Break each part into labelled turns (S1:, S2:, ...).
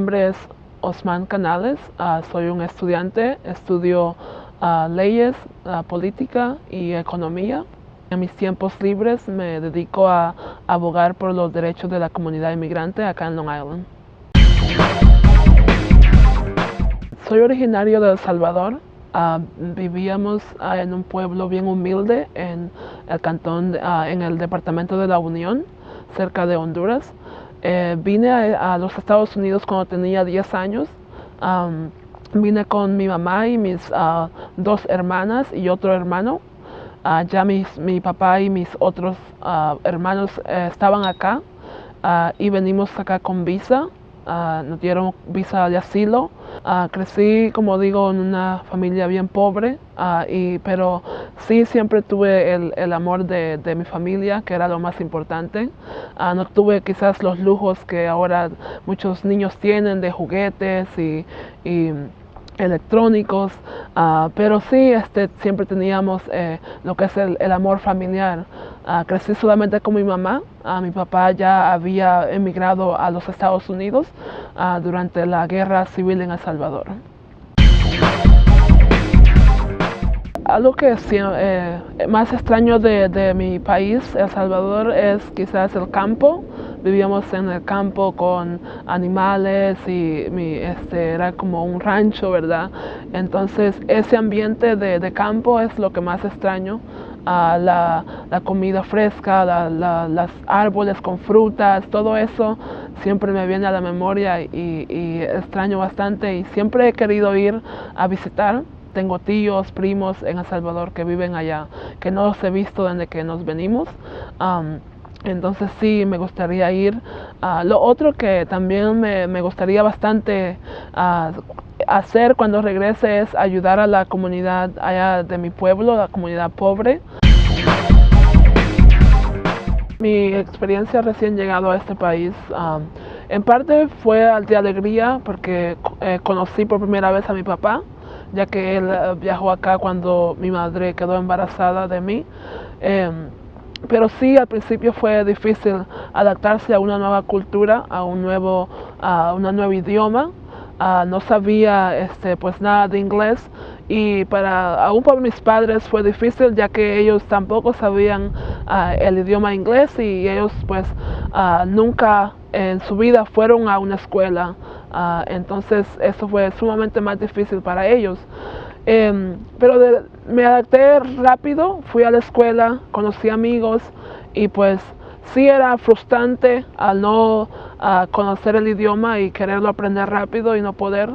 S1: nombre es Osman Canales, soy un estudiante, estudio leyes, política y economía. En mis tiempos libres me dedico a abogar por los derechos de la comunidad inmigrante acá en Long Island. Soy originario de El Salvador. Vivíamos en un pueblo bien humilde en el cantón, en el departamento de La Unión, cerca de Honduras. Vine a los Estados Unidos cuando tenía 10 años. Vine con mi mamá y mis 2 hermanas y otro hermano. Ya mi papá y mis otros hermanos estaban acá y venimos acá con visa. Nos dieron visa de asilo. Crecí, como digo, en una familia bien pobre, pero sí siempre tuve el amor de mi familia, que era lo más importante. No tuve quizás los lujos que ahora muchos niños tienen de juguetes y electrónicos, pero sí siempre teníamos lo que es el amor familiar. Crecí solamente con mi mamá. Mi papá ya había emigrado a los Estados Unidos durante la guerra civil en El Salvador. Algo que más extraño de mi país, El Salvador, es quizás el campo. Vivíamos en el campo con animales y era como un rancho, ¿verdad? Entonces ese ambiente de campo es lo que más extraño. La comida fresca, los árboles con frutas, todo eso siempre me viene a la memoria y extraño bastante y siempre he querido ir a visitar. Tengo tíos, primos en El Salvador que viven allá, que no los he visto desde que nos venimos. Entonces sí, me gustaría ir. Lo otro que también me gustaría bastante hacer cuando regrese es ayudar a la comunidad allá de mi pueblo, la comunidad pobre. Mi experiencia recién llegado a este país, en parte fue de alegría porque conocí por primera vez a mi papá, ya que él viajó acá cuando mi madre quedó embarazada de mí. Pero sí, al principio fue difícil adaptarse a una nueva cultura, a un nuevo idioma. No sabía pues nada de inglés y aún para mis padres fue difícil, ya que ellos tampoco sabían el idioma inglés y ellos pues nunca en su vida fueron a una escuela. Entonces eso fue sumamente más difícil para ellos. Pero me adapté rápido, fui a la escuela, conocí amigos y pues sí era frustrante al no conocer el idioma y quererlo aprender rápido y no poder.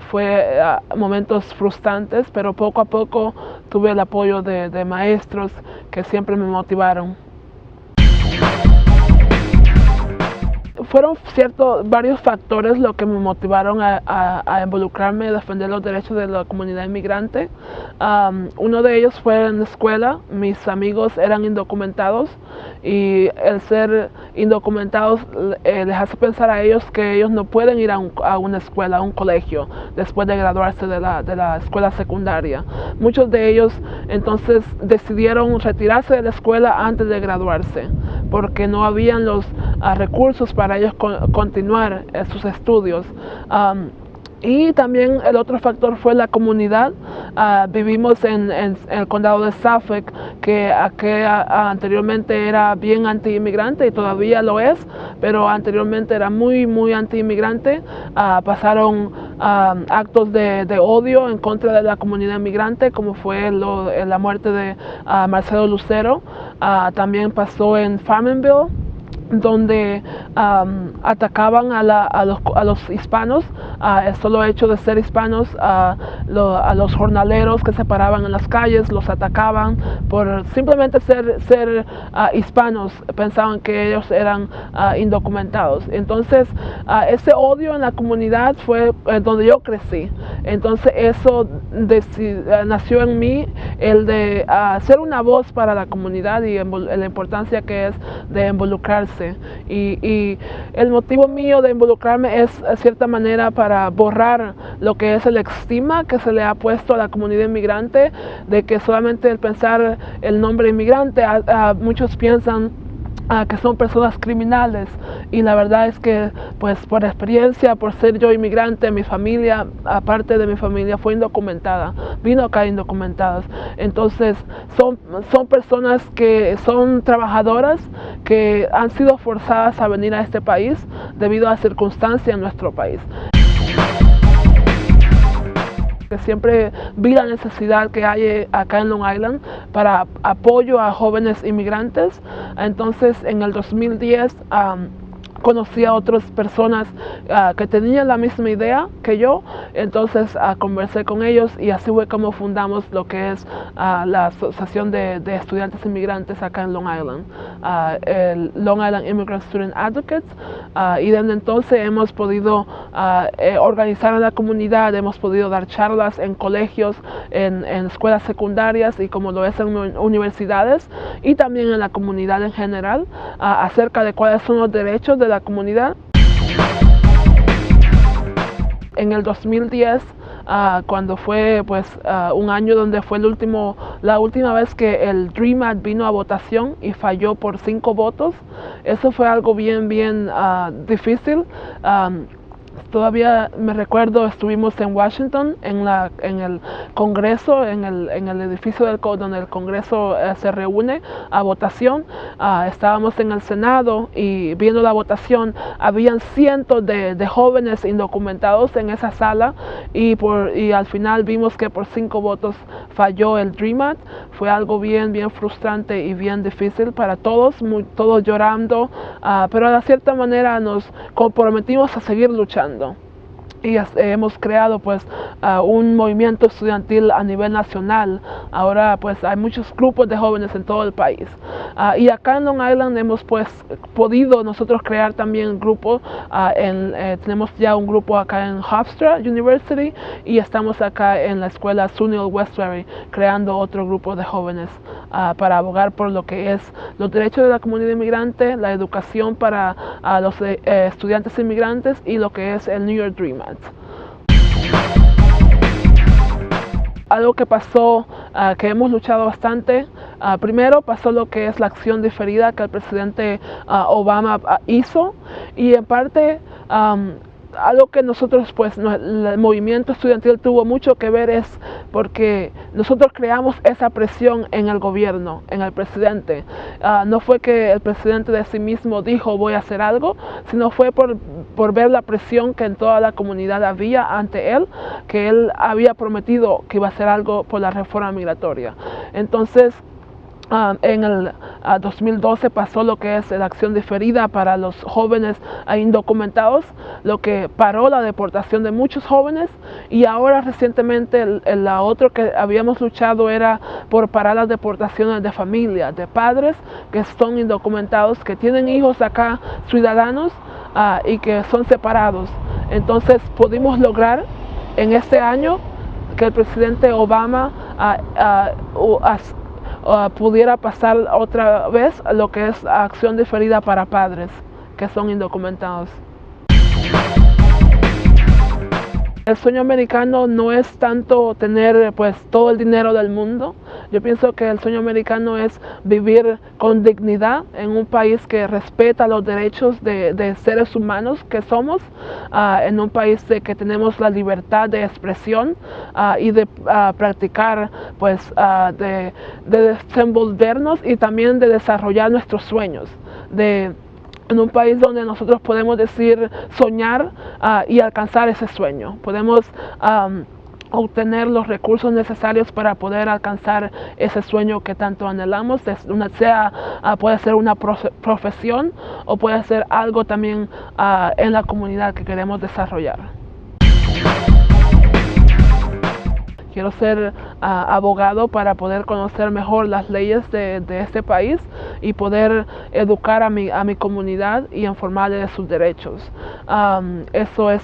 S1: Fue momentos frustrantes, pero poco a poco tuve el apoyo de maestros que siempre me motivaron. Fueron varios factores los que me motivaron a involucrarme y defender los derechos de la comunidad inmigrante. Uno de ellos fue en la escuela. Mis amigos eran indocumentados y el ser indocumentados les hace pensar a ellos que ellos no pueden ir a una escuela, a un colegio, después de graduarse de la escuela secundaria. Muchos de ellos entonces decidieron retirarse de la escuela antes de graduarse, porque no habían los recursos para ellos continuar sus estudios. Y también el otro factor fue la comunidad. Vivimos en el condado de Suffolk, que anteriormente era bien anti-inmigrante y todavía lo es, pero anteriormente era muy, muy anti-inmigrante. Pasaron actos de odio en contra de la comunidad inmigrante, como fue la muerte de Marcelo Lucero. También pasó en Farmanville, donde atacaban a los hispanos, el solo hecho de ser hispanos, a los jornaleros que se paraban en las calles, los atacaban por simplemente ser hispanos, pensaban que ellos eran indocumentados. Entonces ese odio en la comunidad fue donde yo crecí. Entonces eso nació en mí, el de ser una voz para la comunidad y la importancia que es de involucrarse. Y el motivo mío de involucrarme es, de cierta manera, para borrar lo que es el estigma que se le ha puesto a la comunidad inmigrante, de que solamente el pensar el nombre inmigrante, muchos piensan que son personas criminales, y la verdad es que pues por experiencia, por ser yo inmigrante, mi familia, aparte de mi familia, fue indocumentada, vino acá indocumentados. Entonces son personas que son trabajadoras, que han sido forzadas a venir a este país debido a circunstancias en nuestro país. Siempre vi la necesidad que hay acá en Long Island para apoyo a jóvenes inmigrantes. Entonces en el 2010 conocí a otras personas que tenían la misma idea que yo, entonces conversé con ellos y así fue como fundamos lo que es la Asociación de Estudiantes Inmigrantes acá en Long Island, el Long Island Immigrant Student Advocates, y desde entonces hemos podido organizar en la comunidad, hemos podido dar charlas en colegios, en escuelas secundarias y como lo es en universidades, y también en la comunidad en general, acerca de cuáles son los derechos de la comunidad. En el 2010, cuando fue pues un año donde fue la última vez que el Dream Act vino a votación y falló por 5 votos, eso fue algo bien difícil. Todavía me recuerdo, estuvimos en Washington, en el Congreso, en el edificio donde el Congreso se reúne a votación. Estábamos en el Senado y viendo la votación, habían cientos de jóvenes indocumentados en esa sala, y al final vimos que por 5 votos falló el Dream Act. Fue algo bien frustrante y bien difícil para todos, todos llorando, pero de cierta manera nos comprometimos a seguir luchando. Y hemos creado pues un movimiento estudiantil a nivel nacional. Ahora pues hay muchos grupos de jóvenes en todo el país, y acá en Long Island hemos pues podido nosotros crear también grupos. Tenemos ya un grupo acá en Hofstra University, y estamos acá en la escuela SUNY Westbury creando otro grupo de jóvenes para abogar por lo que es los derechos de la comunidad inmigrante, la educación para los estudiantes inmigrantes y lo que es el New York Dream Act. Algo que pasó, que hemos luchado bastante, primero pasó lo que es la acción diferida que el presidente Obama hizo, y en parte algo que nosotros, pues, el movimiento estudiantil tuvo mucho que ver, es porque nosotros creamos esa presión en el gobierno, en el presidente. No fue que el presidente de sí mismo dijo voy a hacer algo, sino fue por ver la presión que en toda la comunidad había ante él, que él había prometido que iba a hacer algo por la reforma migratoria. Entonces, en el 2012 pasó lo que es la acción diferida para los jóvenes indocumentados, lo que paró la deportación de muchos jóvenes, y ahora recientemente la otra que habíamos luchado era por parar las deportaciones de familias, de padres que son indocumentados, que tienen hijos acá ciudadanos y que son separados. Entonces pudimos lograr en este año que el presidente Obama pudiera pasar otra vez lo que es acción diferida para padres que son indocumentados. El sueño americano no es tanto tener pues todo el dinero del mundo. Yo pienso que el sueño americano es vivir con dignidad en un país que respeta los derechos de seres humanos que somos, en un país que tenemos la libertad de expresión y de practicar, pues de desenvolvernos y también de desarrollar nuestros sueños, en un país donde nosotros podemos soñar y alcanzar ese sueño. Podemos obtener los recursos necesarios para poder alcanzar ese sueño que tanto anhelamos, puede ser una profesión o puede ser algo también en la comunidad que queremos desarrollar. Quiero ser abogado para poder conocer mejor las leyes de este país y poder educar a mi comunidad y informarle de sus derechos. Eso es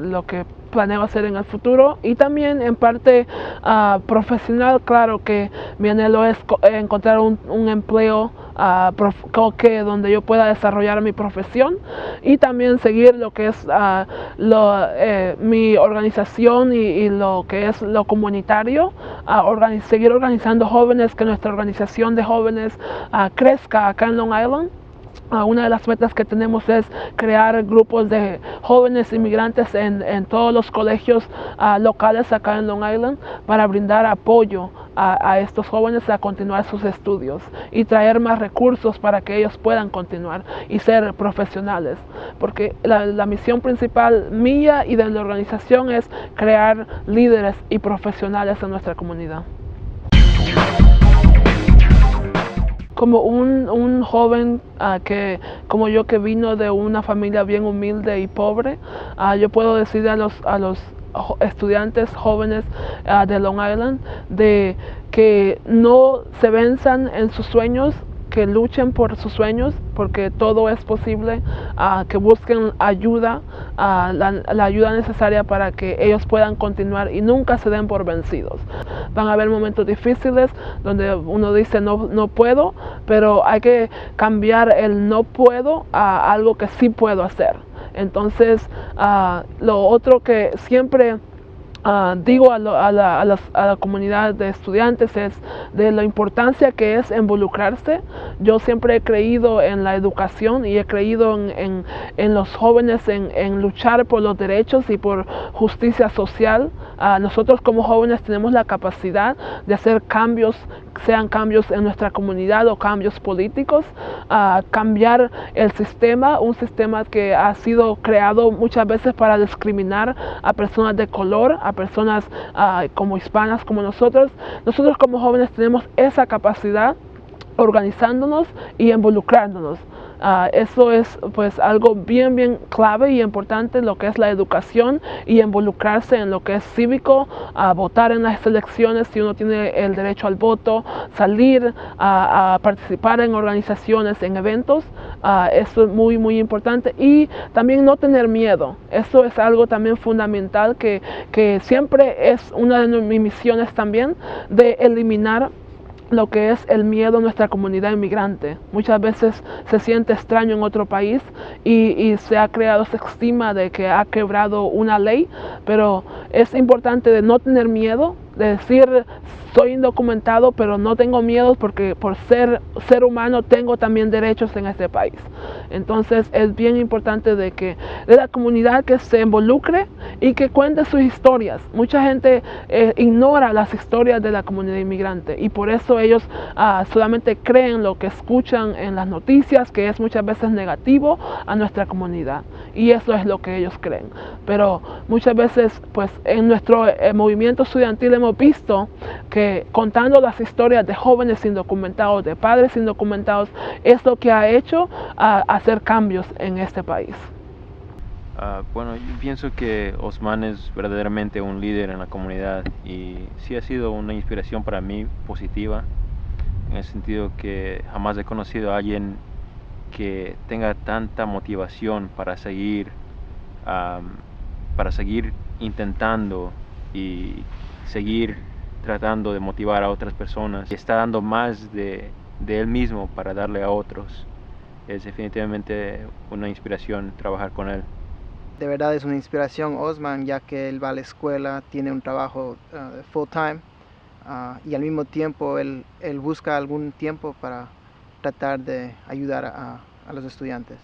S1: lo que planeo hacer en el futuro, y también en parte profesional. Claro que mi anhelo es encontrar un empleo donde yo pueda desarrollar mi profesión y también seguir lo que es mi organización y lo que es lo comunitario, seguir organizando jóvenes, que nuestra organización de jóvenes crezca acá en Long Island. Una de las metas que tenemos es crear grupos de jóvenes inmigrantes en todos los colegios locales acá en Long Island para brindar apoyo a estos jóvenes a continuar sus estudios y traer más recursos para que ellos puedan continuar y ser profesionales. Porque la misión principal mía y de la organización es crear líderes y profesionales en nuestra comunidad. Como un joven como yo, que vino de una familia bien humilde y pobre, yo puedo decir a los estudiantes jóvenes de Long Island de que no se venzan en sus sueños, que luchen por sus sueños, porque todo es posible, que busquen ayuda, la ayuda necesaria para que ellos puedan continuar y nunca se den por vencidos. Van a haber momentos difíciles donde uno dice no puedo, pero hay que cambiar el no puedo a algo que sí puedo hacer. Entonces, lo otro que siempre digo a la comunidad de estudiantes es de la importancia que es involucrarse. Yo siempre he creído en la educación y he creído en los jóvenes, en luchar por los derechos y por justicia social. Nosotros como jóvenes tenemos la capacidad de hacer cambios, sean cambios en nuestra comunidad o cambios políticos, cambiar el sistema, un sistema que ha sido creado muchas veces para discriminar a personas de color, a personas como hispanas como nosotros. Nosotros como jóvenes tenemos esa capacidad organizándonos y involucrándonos. Eso es pues algo bien clave y importante, lo que es la educación y involucrarse en lo que es cívico, votar en las elecciones si uno tiene el derecho al voto, salir a participar en organizaciones, en eventos. Eso es muy importante, y también no tener miedo. Eso es algo también fundamental que siempre es una de mis misiones también, de eliminar lo que es el miedo a nuestra comunidad inmigrante. Muchas veces se siente extraño en otro país y se ha creado esa estima de que ha quebrado una ley, pero es importante de no tener miedo, de decir soy indocumentado pero no tengo miedo, porque por ser humano tengo también derechos en este país. Entonces es bien importante de la comunidad que se involucre y que cuente sus historias. Mucha gente ignora las historias de la comunidad inmigrante y por eso ellos solamente creen lo que escuchan en las noticias, que es muchas veces negativo a nuestra comunidad, y eso es lo que ellos creen. Pero muchas veces pues en nuestro movimiento estudiantil hemos visto que contando las historias de jóvenes indocumentados, de padres indocumentados, es lo que ha hecho hacer cambios en este país.
S2: Bueno, yo pienso que Osman es verdaderamente un líder en la comunidad y sí ha sido una inspiración para mí positiva, en el sentido que jamás he conocido a alguien que tenga tanta motivación para seguir intentando y seguir tratando de motivar a otras personas, y está dando más de él mismo para darle a otros. Es definitivamente una inspiración trabajar con él.
S3: De verdad es una inspiración Osman, ya que él va a la escuela, tiene un trabajo full time, y al mismo tiempo él busca algún tiempo para tratar de ayudar a los estudiantes.